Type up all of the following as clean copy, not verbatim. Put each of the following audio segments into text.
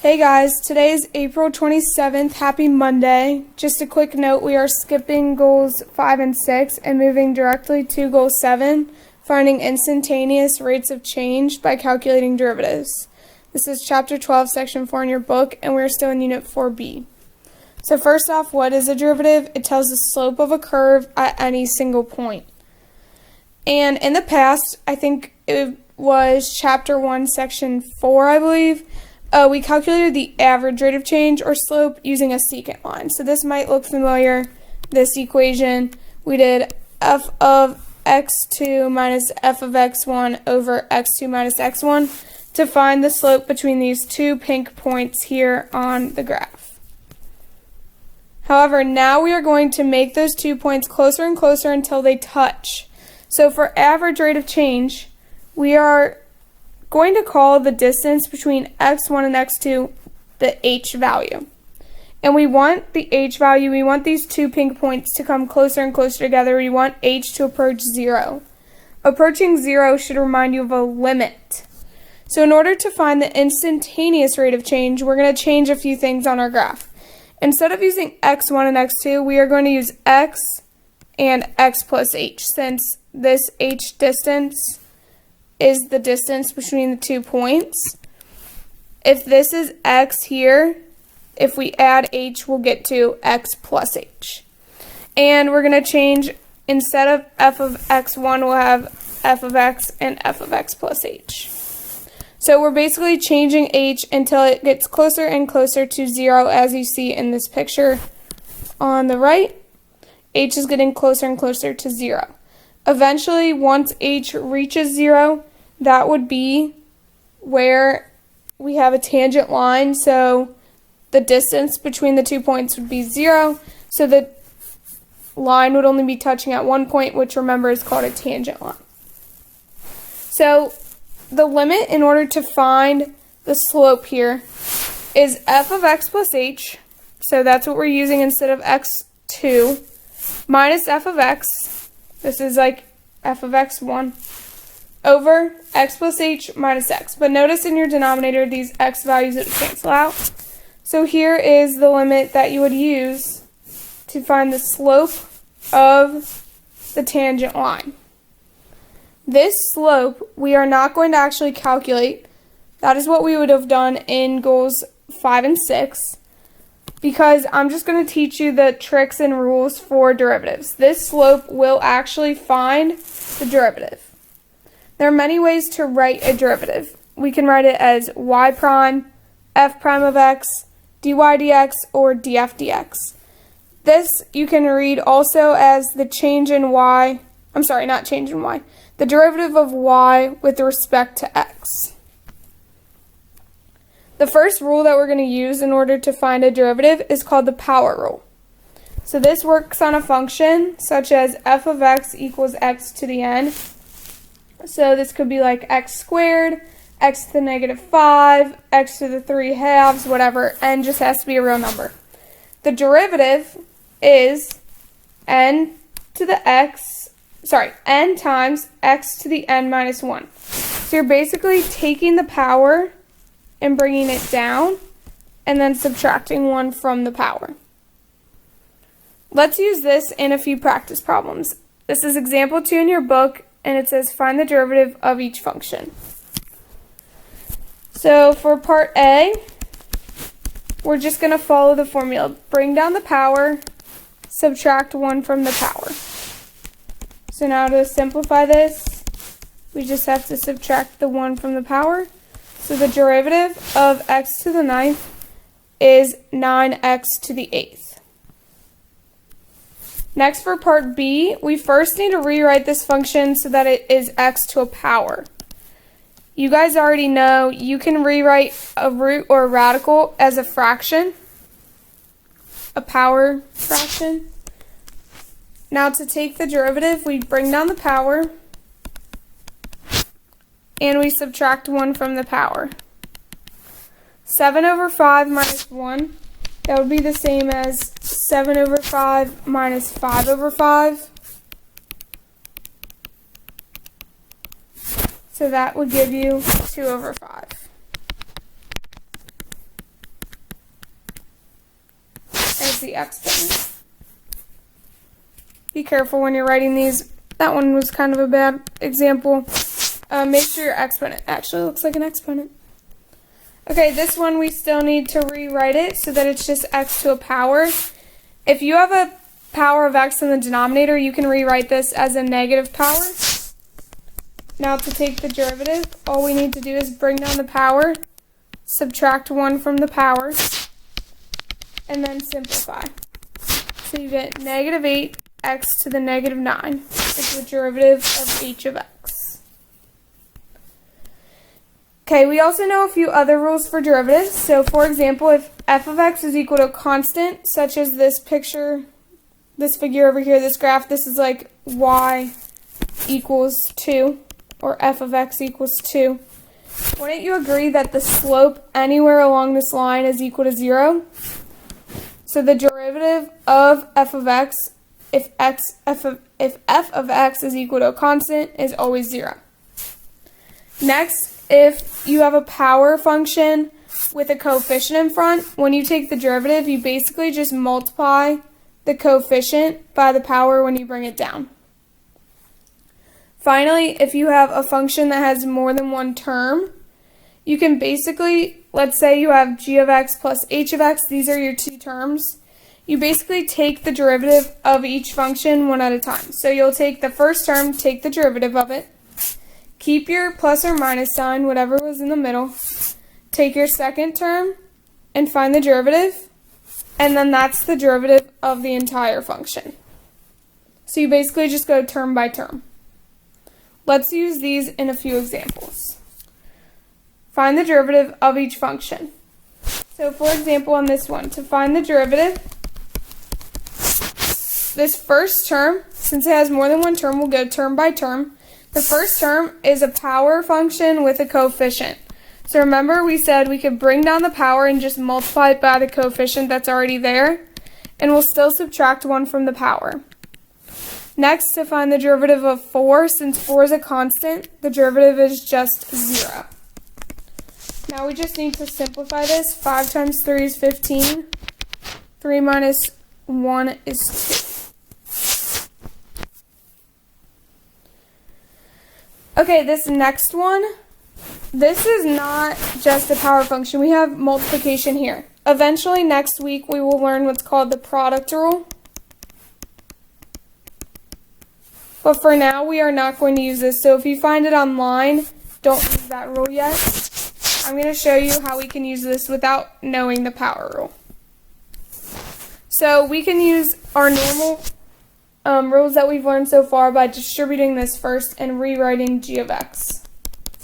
Hey guys, today is April 27th. Happy Monday. Just a quick note, we are skipping goals 5 and 6 and moving directly to goal 7, finding instantaneous rates of change by calculating derivatives. This is chapter 12, section 4 in your book, and we're still in unit 4B. So first off, what is a derivative? It tells the slope of a curve at any single point. And in the past, I think it was chapter 1, section 4, I believe, we calculated the average rate of change or slope using a secant line. So this might look familiar, this equation. We did f of x2 minus f of x1 over x2 minus x1 to find the slope between these two pink points here on the graph. However, now we are going to make those 2 points closer and closer until they touch. So for average rate of change, we are going to call the distance between x1 and x2 the h value. And we want the h value, we want these two pink points to come closer and closer together. We want h to approach 0. Approaching 0 should remind you of a limit. So in order to find the instantaneous rate of change, we're going to change a few things on our graph. Instead of using x1 and x2, we are going to use x and x plus h, since this h distance is the distance between the 2 points. If this is x here, if we add h, we'll get to x plus h. And we're going to change, instead of f of x1, we'll have f of x and f of x plus h. So we're basically changing h until it gets closer and closer to 0, as you see in this picture on the right. H is getting closer and closer to 0. Eventually, once h reaches 0, that would be where we have a tangent line, so the distance between the 2 points would be 0, so the line would only be touching at one point, which, remember, is called a tangent line. So the limit in order to find the slope here is f of x plus h, so that's what we're using instead of x2, minus f of x, this is like f of x1, over x plus h minus x. But notice in your denominator, these x values would cancel out. So here is the limit that you would use to find the slope of the tangent line. This slope, we are not going to actually calculate. That is what we would have done in goals 5 and 6, because I'm just going to teach you the tricks and rules for derivatives. This slope will actually find the derivative. There are many ways to write a derivative. We can write it as y prime, f prime of x, dy dx, or df dx. This you can read also as the change in y, not change in y, the derivative of y with respect to x. The first rule that we're going to use in order to find a derivative is called the power rule. So this works on a function such as f of x equals x to the n. So this could be like x squared, x to the negative 5, x to the 3 halves, whatever. N just has to be a real number. The derivative is n times x to the n minus 1. So you're basically taking the power and bringing it down and then subtracting 1 from the power. Let's use this in a few practice problems. This is example 2 in your book, and it says find the derivative of each function. So for part A, we're just going to follow the formula. Bring down the power, subtract 1 from the power. So now to simplify this, we just have to subtract the 1 from the power. So the derivative of x to the 9th is 9x to the 8th. Next, for part B, we first need to rewrite this function so that it is x to a power. You guys already know you can rewrite a root or a radical as a fraction, a power fraction. Now to take the derivative, we bring down the power and we subtract 1 from the power. 7 over 5 minus 1, that would be the same as 7 over 5 minus 5 over 5. So that would give you 2 over 5. as the exponent. Be careful when you're writing these. That one was kind of a bad example. Make sure your exponent actually looks like an exponent. Okay, this one we still need to rewrite it so that it's just x to a power. If you have a power of x in the denominator, you can rewrite this as a negative power. Now to take the derivative, all we need to do is bring down the power, subtract 1 from the power, and then simplify. So you get negative 8x to the negative 9 is the derivative of h of x. Okay, we also know a few other rules for derivatives. So for example, if f of x is equal to a constant, such as this picture, this figure over here, this graph, this is like y equals 2, or f of x equals 2. Wouldn't you agree that the slope anywhere along this line is equal to 0? So the derivative of f of x, if f of x is equal to a constant, is always 0. Next, if you have a power function with a coefficient in front, when you take the derivative, you basically just multiply the coefficient by the power when you bring it down. Finally, if you have a function that has more than one term, you can basically, let's say you have g of x plus h of x, these are your two terms. You basically take the derivative of each function one at a time. So you'll take the first term, take the derivative of it, keep your plus or minus sign, whatever was in the middle, take your second term and find the derivative, and then that's the derivative of the entire function. So you basically just go term by term. Let's use these in a few examples. Find the derivative of each function. So for example, on this one, to find the derivative, this first term, since it has more than one term, we'll go term by term. The first term is a power function with a coefficient. So remember we said we could bring down the power and just multiply it by the coefficient that's already there, and we'll still subtract 1 from the power. Next, to find the derivative of 4, since 4 is a constant, the derivative is just 0. Now we just need to simplify this. 5 times 3 is 15. 3 minus 1 is 2. Okay, this next one, this is not just a power function. We have multiplication here. Eventually, next week, we will learn what's called the product rule. But for now, we are not going to use this. So if you find it online, don't use that rule yet. I'm going to show you how we can use this without knowing the power rule. So we can use our normal rules that we've learned so far by distributing this first and rewriting g of x.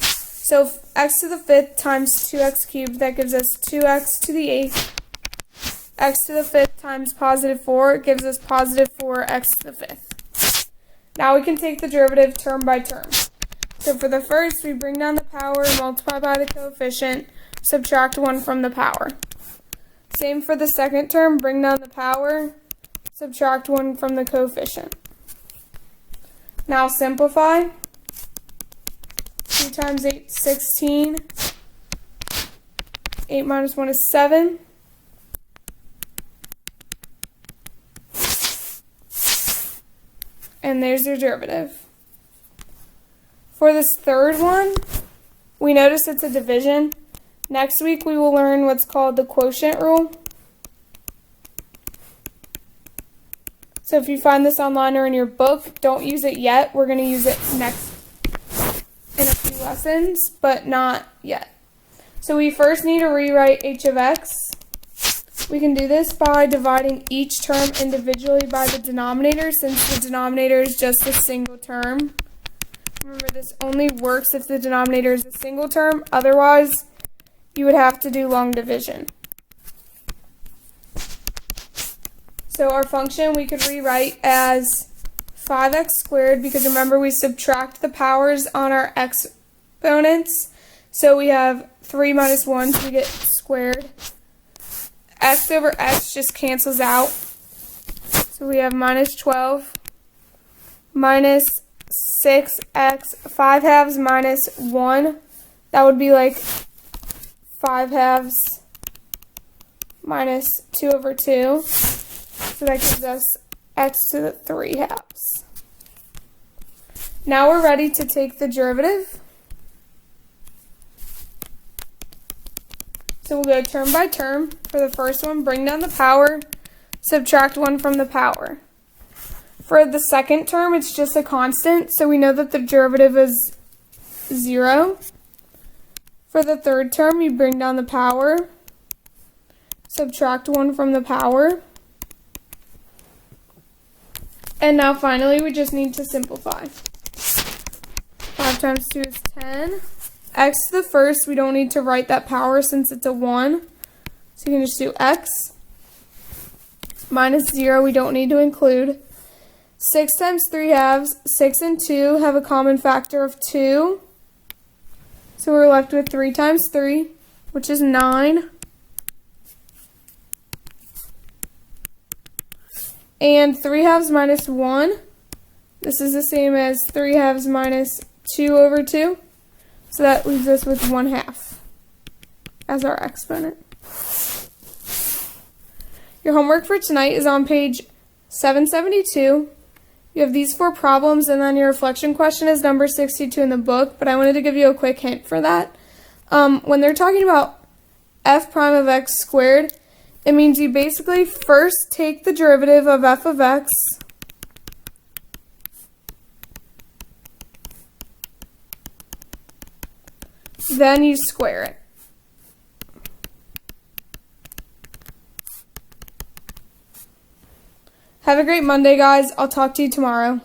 So x to the 5th times 2x cubed, that gives us 2x to the 8th. X to the 5th times positive 4 gives us positive 4x to the 5th. Now we can take the derivative term by term. So for the first, we bring down the power, multiply by the coefficient, subtract 1 from the power. Same for the second term, bring down the power, subtract 1 from the coefficient. Now simplify. 2 times 8 is 16. 8 minus 1 is 7. And there's your derivative. For this third one, we notice it's a division. Next week we will learn what's called the quotient rule. So if you find this online or in your book, don't use it yet. We're going to use it next in a few lessons, but not yet. So we first need to rewrite h of x. We can do this by dividing each term individually by the denominator, since the denominator is just a single term. Remember, this only works if the denominator is a single term. Otherwise, you would have to do long division. So our function we could rewrite as 5x squared, because remember we subtract the powers on our exponents. So we have 3 minus 1, so we get squared. X over x just cancels out. So we have minus 12 minus 6x, 5 halves minus 1. That would be like 5 halves minus 2 over 2. So that gives us x to the 3/2. Now we're ready to take the derivative. So we'll go term by term. For the first one, bring down the power, subtract 1 from the power. For the second term, it's just a constant, so we know that the derivative is 0. For the third term, you bring down the power, subtract 1 from the power. And now finally, we just need to simplify. 5 times 2 is 10. X to the first, we don't need to write that power since it's a 1. So you can just do x. Minus 0, we don't need to include. 6 times 3/2, 6 and 2 have a common factor of 2. So we're left with 3 times 3, which is 9. And 3/2 minus 1, this is the same as 3/2 minus 2 over 2. So that leaves us with 1/2 as our exponent. Your homework for tonight is on page 772. You have these 4 problems, and then your reflection question is number 62 in the book, but I wanted to give you a quick hint for that. When they're talking about f prime of x squared, it means you basically first take the derivative of f of x, then you square it. Have a great Monday, guys. I'll talk to you tomorrow.